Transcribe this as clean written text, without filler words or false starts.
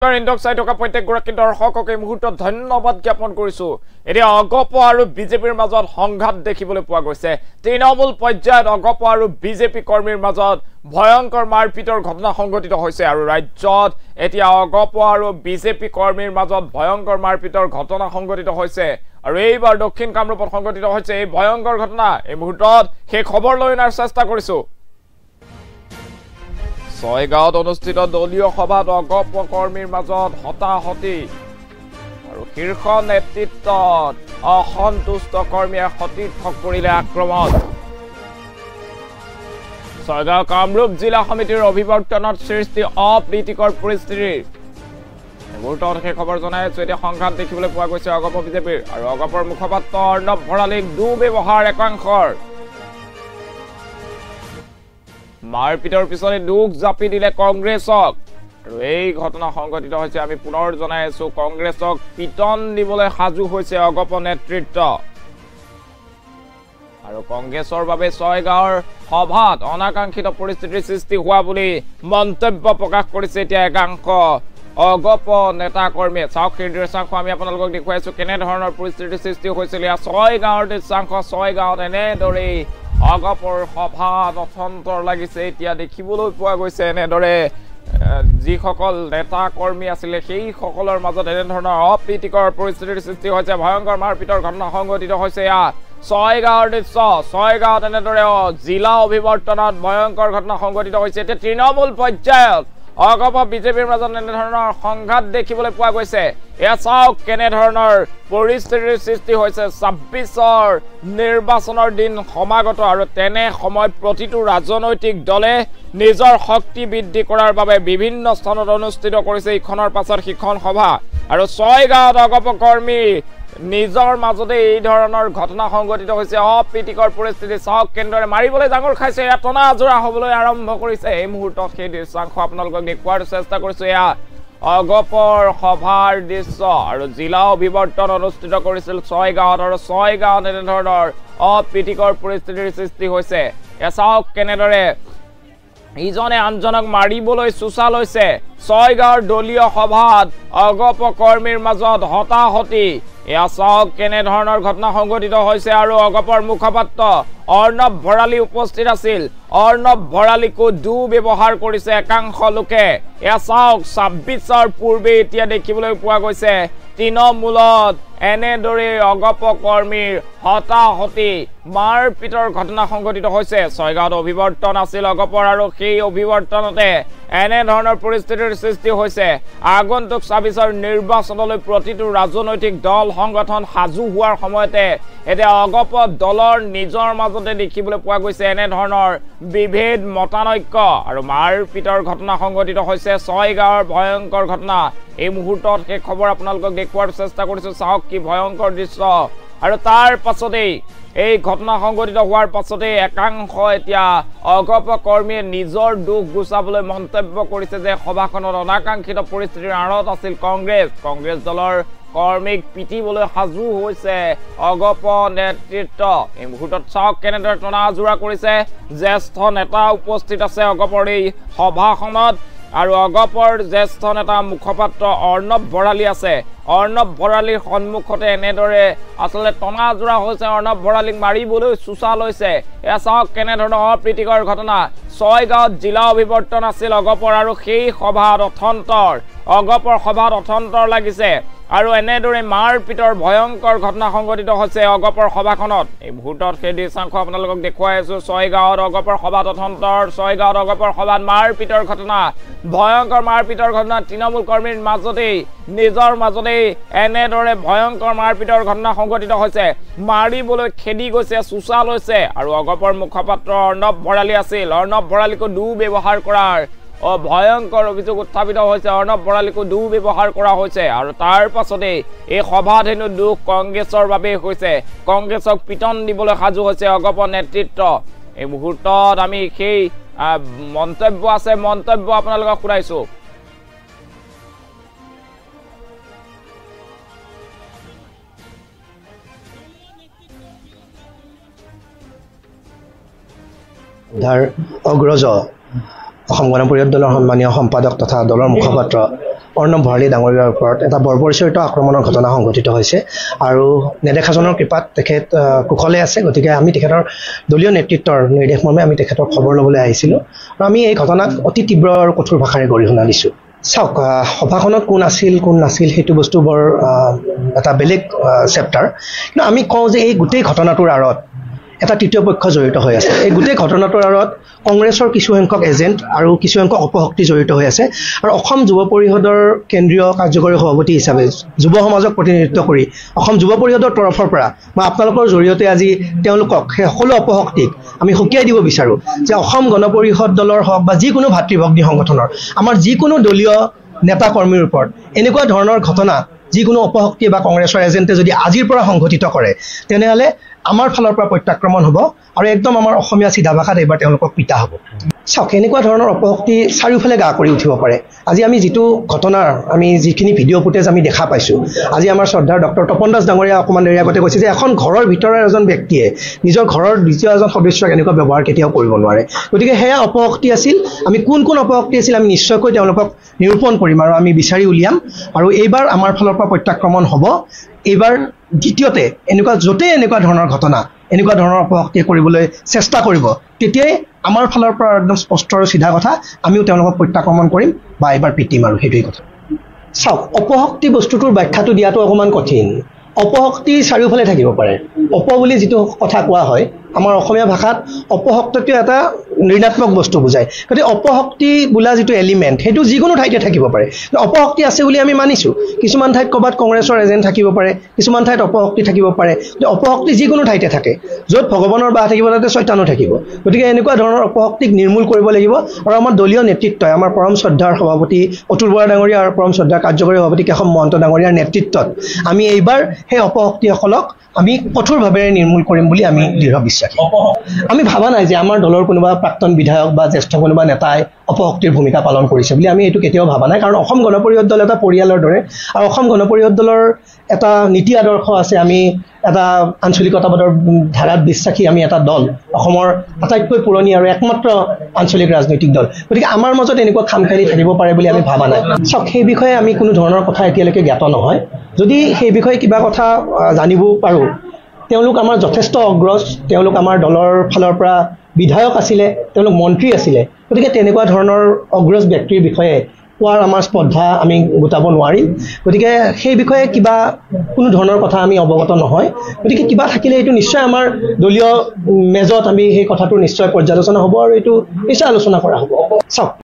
ইণ্ডক চাই থকা প্ৰত্যেকগৰাকী দৰ্শকক এই মুহূৰ্তত ধন্যবাদ জ্ঞাপন কৰিছো। এতিয়া অগপ আৰু বিজেপিৰ মাজত সংঘাত দেখিবলৈ পোৱা গৈছে। তৃণমূল পৰ্যায়ত অগপ আৰু বিজেপি কৰ্মীৰ মাজত ভয়ংকৰ মাৰপিটৰ ঘটনা সংঘটিত হৈছে আৰু ৰাজ্যত এতিয়া অগপ আৰু বিজেপি কৰ্মীৰ মাজত ভয়ংকৰ মাৰপিটৰ ঘটনা সংঘটিত হৈছে আৰু এইবাৰ দক্ষিণ কামৰূপত সংঘটিত হৈছে এই ভয়ংকৰ ঘটনা। এই মুহূৰ্তত সেই খবৰ লৈ অনাৰ চেষ্টা কৰিছো। ছয়গাঁৱত অনুষ্ঠিত দলীয় সভাত অগপ কৰ্মীৰ মাজত হতাহতি আৰু শীৰ্ষ নেতৃত্বত অসন্তুষ্ট কৰ্মীয়ে সতীৰ্থক কৰিলে আক্ৰমণ। ছয়গাঁও কামৰূপ জিলা সমিতিৰ অভিৱৰ্তনত সৃষ্টি অপ্ৰীতিকৰ পৰিস্থিতিৰ মুহূৰ্তত সেই খবৰ জনাই আছো। এতিয়া সংঘাত দেখিবলৈ পোৱা গৈছে অগপ বিজেপিৰ আৰু অগপৰ মুখপাত্ৰ অৰ্ণৱ ভৰালীক দুৰ্ব্যৱহাৰ একাংশৰ। মাৰপিটৰ পিছতে দুখ জাপি দিলে কংগ্ৰেছক আৰু এই ঘটনা সংঘটিত হৈছে। আমি পুনৰ জনাই আছো কংগ্ৰেছক পিটন দিবলৈ সাজু হৈছে অগপ নেতৃত্ব আৰু কংগ্ৰেছৰ বাবে ছয়গাঁৱৰ সভাত অনাকাংক্ষিত পৰিস্থিতিৰ সৃষ্টি হোৱা বুলি মন্তব্য প্ৰকাশ কৰিছে এতিয়া একাংশ অগপ নেতা কৰ্মীয়ে। চাওক সেই দৃশ্যাংশ আমি আপোনালোকক দেখুৱাইছো কেনেধৰণৰ পৰিস্থিতিৰ সৃষ্টি হৈছিল। ইয়াত ছয়গাঁৱৰ দৃশ্যাংশ। ছয়গাঁৱত এনেদৰেই অগপৰ সভাত অথন্তৰ লাগিছে। এতিয়া দেখিবলৈ পোৱা গৈছে এনেদৰে যিসকল নেতা কৰ্মী আছিলে সেই সকলৰ মাজত এনেধৰণৰ অপ্ৰীতিকৰ পৰিস্থিতিৰ সৃষ্টি হৈছে। ভয়ংকৰ মাৰপিটৰ ঘটনা সংঘটিত হৈছে। ইয়াত ছয়গাঁৱৰ দৃশ্য। ছয়গাঁৱত এনেদৰে জিলা অভিৱৰ্তনত ভয়ংকৰ ঘটনা সংঘটিত হৈছে। এতিয়া তৃণমূল পৰ্যায়ত অগপ বিজেপিৰ মাজত এনেধৰণৰ সংঘাত দেখিবলৈ পোৱা গৈছে। এয়া চাওক কেনেধৰণৰ পৰিস্থিতিৰ সৃষ্টি হৈছে। ২৬ৰ নিৰ্বাচনৰ দিন সমাগত আৰু তেনে সময়ত প্ৰতিটো ৰাজনৈতিক দলে নিজৰ শক্তি বৃদ্ধি কৰাৰ বাবে বিভিন্ন স্থানত অনুষ্ঠিত কৰিছে ইখনৰ পাছত সিখন সভা আৰু ছয়গাঁৱত অগপ কৰ্মী নিজৰ মাজতে এই ধৰণৰ ঘটনা সংঘটিত হৈছে। অপ্ৰীতিকৰ পৰিস্থিতি চাওক কেনেদৰে মাৰিবলৈ ডাঙৰ খাইছে। এয়া টনা আজোৰা হ'বলৈ আৰম্ভ কৰিছে। এই মুহূৰ্তত সেই দৃশ্যাংশ আপোনালোকক দেখুওৱাৰ চেষ্টা কৰিছো। এয়া অগপৰ সভাৰ দৃশ্য আৰু জিলা অভিৱৰ্তন অনুষ্ঠিত কৰিছিল ছয়গাঁৱত আৰু ছয়গাঁৱত এনেধৰণৰ অপ্ৰীতিকৰ পৰিস্থিতিৰ সৃষ্টি হৈছে। এয়া চাওক কেনেদৰে ইজনে আনজনক মাৰিবলৈ চোচা লৈছে। ছয়গাঁৱৰ দলীয় সভাত অগপ কৰ্মীৰ মাজত হতাহতি। এয়া চাওক কেনেধৰণৰ ঘটনা সংঘটিত হৈছে আৰু অগপৰ মুখপাত্ৰ অৰ্ণৱ ভৰালী উপস্থিত আছিল। অৰ্ণৱ ভৰালীকো দুৰ্ব্যৱহাৰ কৰিছে একাংশ লোকে। এয়া চাওক ২৬ৰ পূৰ্বে এতিয়া দেখিবলৈ পোৱা গৈছে তৃণমূলত এনেদৰে অগপ কৰ্মীৰ হতাহতি মাৰপিটৰ ঘটনা সংঘটিত হৈছে। ছয়গাঁৱত অভিৱৰ্তন আছিল অগপৰ আৰু সেই অভিৱৰ্তনতে এনেধৰণৰ পৰিস্থিতিৰ সৃষ্টি হৈছে। আগন্তুক ২৬ৰ নিৰ্বাচনলৈ প্ৰতিটো ৰাজনৈতিক দল সংগঠন সাজু হোৱাৰ সময়তে এতিয়া অগপ দলৰ নিজৰ মাজতে দেখিবলৈ পোৱা গৈছে এনেধৰণৰ বিভেদ মতানৈক্য আৰু মাৰপিটৰ ঘটনা সংঘটিত হৈছে। ছয়গাঁৱৰ ভয়ংকৰ ঘটনা। এই মুহূৰ্তত সেই খবৰ আপোনালোকক দেখুওৱাৰ চেষ্টা কৰিছো। চাওক কি ভয়ংকৰ দৃশ্য আৰু তাৰ পাছতেই এই ঘটনা সংঘটিত হোৱাৰ পাছতেই একাংশ এতিয়া অগপ কৰ্মীয়ে নিজৰ দুখ গুচাবলৈ মন্তব্য কৰিছে যে সভাখনত অনাকাংক্ষিত পৰিস্থিতিৰ আঁৰত আছিল কংগ্ৰেছ দলৰ কৰ্মীক পিটিবলৈ সাজু হৈছে অগপ নেতৃত্ব। এই মুহূৰ্তত চাওক কেনেদৰে টনা আজোৰা কৰিছে। জ্যেষ্ঠ নেতা উপস্থিত আছে অগপৰ এই সভাখনত আৰু অগপৰ জ্যেষ্ঠ নেতা মুখপাত্ৰ অৰ্ণৱ ভৰালী আছে। অৰ্ণৱ ভৰালীৰ সন্মুখতে এনেদৰে আচলতে টনা আজোৰা হৈছে। অৰ্ণৱ ভৰালীক মাৰিবলৈ চোচা লৈছে। এয়া চাওক কেনেধৰণৰ অপ্ৰীতিকৰ ঘটনা। ছয়গাঁৱত জিলা অভিৱৰ্তন আছিল অগপৰ আৰু সেই সভাত অগপৰ সভাত অথন্তৰ লাগিছে আৰু এনেদৰে মাৰপিটৰ ভয়ংকৰ ঘটনা সংঘটিত হৈছে অগপৰ সভাখনত। এই মুহূৰ্তত সেই দৃশ্যাংশ আপোনালোকক দেখুৱাই আছো। ছয়গাঁৱত অগপৰ সভাত অথন্তৰ। ছয়গাঁৱত অগপৰ সভাত মাৰপিটৰ ঘটনা। ভয়ংকৰ মাৰপিটৰ ঘটনা। তৃণমূল কৰ্মীৰ মাজতেই নিজৰ মাজতেই এনেদৰে ভয়ংকৰ মাৰপিটৰ ঘটনা সংঘটিত হৈছে। মাৰিবলৈ খেদি গৈছে, চোচা লৈছে আৰু অগপৰ মুখপাত্ৰ অৰ্ণৱ ভৰালী আছিল। অৰ্ণৱ ভৰালীকো দুৰ্ব্যৱহাৰ কৰাৰ ভয়ংকৰ অভিযোগ উত্থাপিত হৈছে। অৰ্ণৱ ভৰালীকো দুৰ্ব্যৱহাৰ কৰা হৈছে আৰু তাৰ পাছতেই এই সভাত হেনো দুখ কংগ্ৰেছৰ বাবেই হৈছে। কংগ্ৰেছক পিটন দিবলৈ সাজু হৈছে অগপ নেতৃত্ব। এই মুহূৰ্তত আমি সেই মন্তব্য আছে মন্তব্য আপোনালোকক শুনাইছো। অগ্ৰজ অসম গণ পৰিষদ দলৰ সন্মানীয় সম্পাদক তথা দলৰ মুখপাত্ৰ অৰ্ণৱ ভৰালী ডাঙৰীয়াৰ ওপৰত এটা বৰ্বৰচিত আক্ৰমণৰ ঘটনা সংঘটিত হৈছে আৰু নেদেখাজনৰ কৃপাত তেখেত কুশলে আছে। গতিকে আমি তেখেতৰ দলীয় নেতৃত্বৰ নিৰ্দেশ মৰ্মে আমি তেখেতৰ খবৰ ল'বলৈ আহিছিলোঁ আৰু আমি এই ঘটনাক অতি তীব্ৰ আৰু কঠোৰ ভাষাৰে গৰিহণা দিছোঁ। চাওক, সভাখনত কোন আছিল কোন নাছিল সেইটো বস্তু বৰ এটা বেলেগ চেপ্টাৰ, কিন্তু আমি কওঁ যে এই গোটেই ঘটনাটোৰ আঁৰত এটা তৃতীয় পক্ষ জড়িত হৈ আছে। এই গোটেই ঘটনাটোৰ আঁৰত কংগ্ৰেছৰ কিছুসংখ্যক এজেণ্ট আৰু কিছুসংখ্যক অপশক্তি জড়িত হৈ আছে আৰু অসম যুৱ পৰিষদৰ কেন্দ্ৰীয় কাৰ্যকৰী সভাপতি হিচাপে যুৱ সমাজক প্ৰতিনিধিত্ব কৰি অসম যুৱ পৰিষদৰ তৰফৰ পৰা মই আপোনালোকৰ জৰিয়তে আজি তেওঁলোকক সেই সকলো অপশক্তিক আমি সকীয়াই দিব বিচাৰোঁ যে অসম গণ পৰিষদ দলৰ হওক বা যিকোনো ভাতৃভগ্নী সংগঠনৰ আমাৰ যিকোনো দলীয় নেতা কৰ্মীৰ ওপৰত এনেকুৱা ধৰণৰ ঘটনা যিকোনো অপশক্তি বা কংগ্ৰেছৰ এজেণ্টে যদি আজিৰ পৰা সংঘটিত কৰে তেনেহ'লে আমাৰ ফালৰ পৰা প্ৰত্যাক্ৰমণ হ'ব আৰু একদম আমাৰ অসমীয়া চিধা ভাষাত এইবাৰ তেওঁলোকক পিতা হ'ব। চাওক, এনেকুৱা ধৰণৰ অপশক্তি চাৰিওফালে গা কৰি উঠিব পাৰে। আজি আমি যিটো ঘটনাৰ আমি যিখিনি ভিডিঅ' ফুটেজ আমি দেখা পাইছোঁ, আজি আমাৰ শ্ৰদ্ধাৰ ডক্টৰ তপন দাস ডাঙৰীয়া অকণমান দেৰি আগতে কৈছে যে এখন ঘৰৰ ভিতৰৰ এজন ব্যক্তিয়ে নিজৰ ঘৰৰ দ্বিতীয় এজন সদস্যক এনেকুৱা ব্যৱহাৰ কেতিয়াও কৰিব নোৱাৰে। গতিকে সেয়া অপশক্তি আছিল। আমি কোন কোন অপশক্তি আছিল আমি নিশ্চয়কৈ তেওঁলোকক নিৰূপণ কৰিম আৰু আমি বিচাৰি উলিয়াম আৰু এইবাৰ আমাৰ ফালৰ পৰা প্ৰত্যাক্ৰমণ হ'ব। এইবাৰ দ্বিতীয়তে য'তেই এনেকুৱা ধৰণৰ ঘটনা এনেকুৱা ধৰণৰ অপশক্তিয়ে কৰিবলৈ চেষ্টা কৰিব তেতিয়াই আমাৰ ফালৰ পৰা একদম স্পষ্ট আৰু চিধা কথা আমিও তেওঁলোকক প্ৰত্যাক্ৰমণ কৰিম বা এইবাৰ পিটিম আৰু সেইটোৱেই কথা। চাওক, অপশক্তি বস্তুটোৰ ব্যাখ্যাটো দিয়াটো অকণমান কঠিন। অপশক্তি চাৰিওফালে থাকিব পাৰে। অপ বুলি যিটো কথা কোৱা হয় আমাৰ অসমীয়া ভাষাত অপশক্তিটো এটা ঋণাত্মক বস্তু বুজায়। গতিকে অপশক্তি বোলা যিটো এলিমেণ্ট সেইটো যিকোনো ঠাইতে থাকিব পাৰে। অপশক্তি আছে বুলি আমি মানিছোঁ। কিছুমান ঠাইত ক'ৰবাত কংগ্ৰেছৰ এজেণ্ট থাকিব পাৰে, কিছুমান ঠাইত অপশক্তি থাকিব পাৰে। অপশক্তি যিকোনো ঠাইতে থাকে। য'ত ভগৱানৰ বাহ থাকিব তাতে শয়তানো থাকিব। গতিকে এনেকুৱা ধৰণৰ অপশক্তিক নিৰ্মূল কৰিব লাগিব আৰু আমাৰ দলীয় নেতৃত্বই আমাৰ পৰম শ্ৰদ্ধাৰ সভাপতি অতুল বৰা ডাঙৰীয়া আৰু পৰম শ্ৰদ্ধাৰ কাৰ্যকৰী সভাপতি কেশৱ মহন্ত ডাঙৰীয়াৰ নেতৃত্বত আমি এইবাৰ সেই অপশক্তিসকলক আমি কঠোৰভাৱে নিৰ্মূল কৰিম বুলি আমি দৃঢ় বিশ্বাসী। আমি ভাবা নাই যে আমাৰ দলৰ কোনোবা প্ৰাক্তন বিধায়ক বা জ্যেষ্ঠ কোনোবা নেতাই অপশক্তিৰ ভূমিকা পালন কৰিছে বুলি আমি এইটো কেতিয়াও ভাবা নাই। কাৰণ অসম গণ পৰিষদ দল এটা পৰিয়ালৰ দৰে আৰু অসম গণ পৰিষদ দলৰ এটা নীতি আদৰ্শ আছে। আমি এটা আঞ্চলিকতাবাদৰ ধাৰাত বিশ্বাসী আমি এটা দল, অসমৰ আটাইতকৈ পুৰণি আৰু একমাত্ৰ আঞ্চলিক ৰাজনৈতিক দল। গতিকে আমাৰ মাজত এনেকুৱা খামখেয়ালি থাকিব পাৰে বুলি আমি ভাবা নাই। চাওক, সেই বিষয়ে আমি কোনো ধৰণৰ কথা এতিয়ালৈকে জ্ঞাত নহয়। যদি সেই বিষয়ে কিবা কথা জানিব পাৰোঁ, তেওঁলোক আমাৰ যথেষ্ট অগ্ৰজ, তেওঁলোক আমাৰ দলৰ ফালৰ পৰা বিধায়ক আছিলে, তেওঁলোক মন্ত্ৰী আছিলে। গতিকে তেনেকুৱা ধৰণৰ অগ্ৰজ ব্যক্তিৰ বিষয়ে কোৱাৰ আমাৰ স্পৰ্ধা আমি গোটাব নোৱাৰিম। গতিকে সেই বিষয়ে কিবা কোনো ধৰণৰ কথা আমি অৱগত নহয়। গতিকে কিবা থাকিলে এইটো নিশ্চয় আমাৰ দলীয় মেজত আমি সেই কথাটো নিশ্চয় পৰ্যালোচনা হ'ব আৰু এইটো নিশ্চয় আলোচনা কৰা হ'ব। চাওক,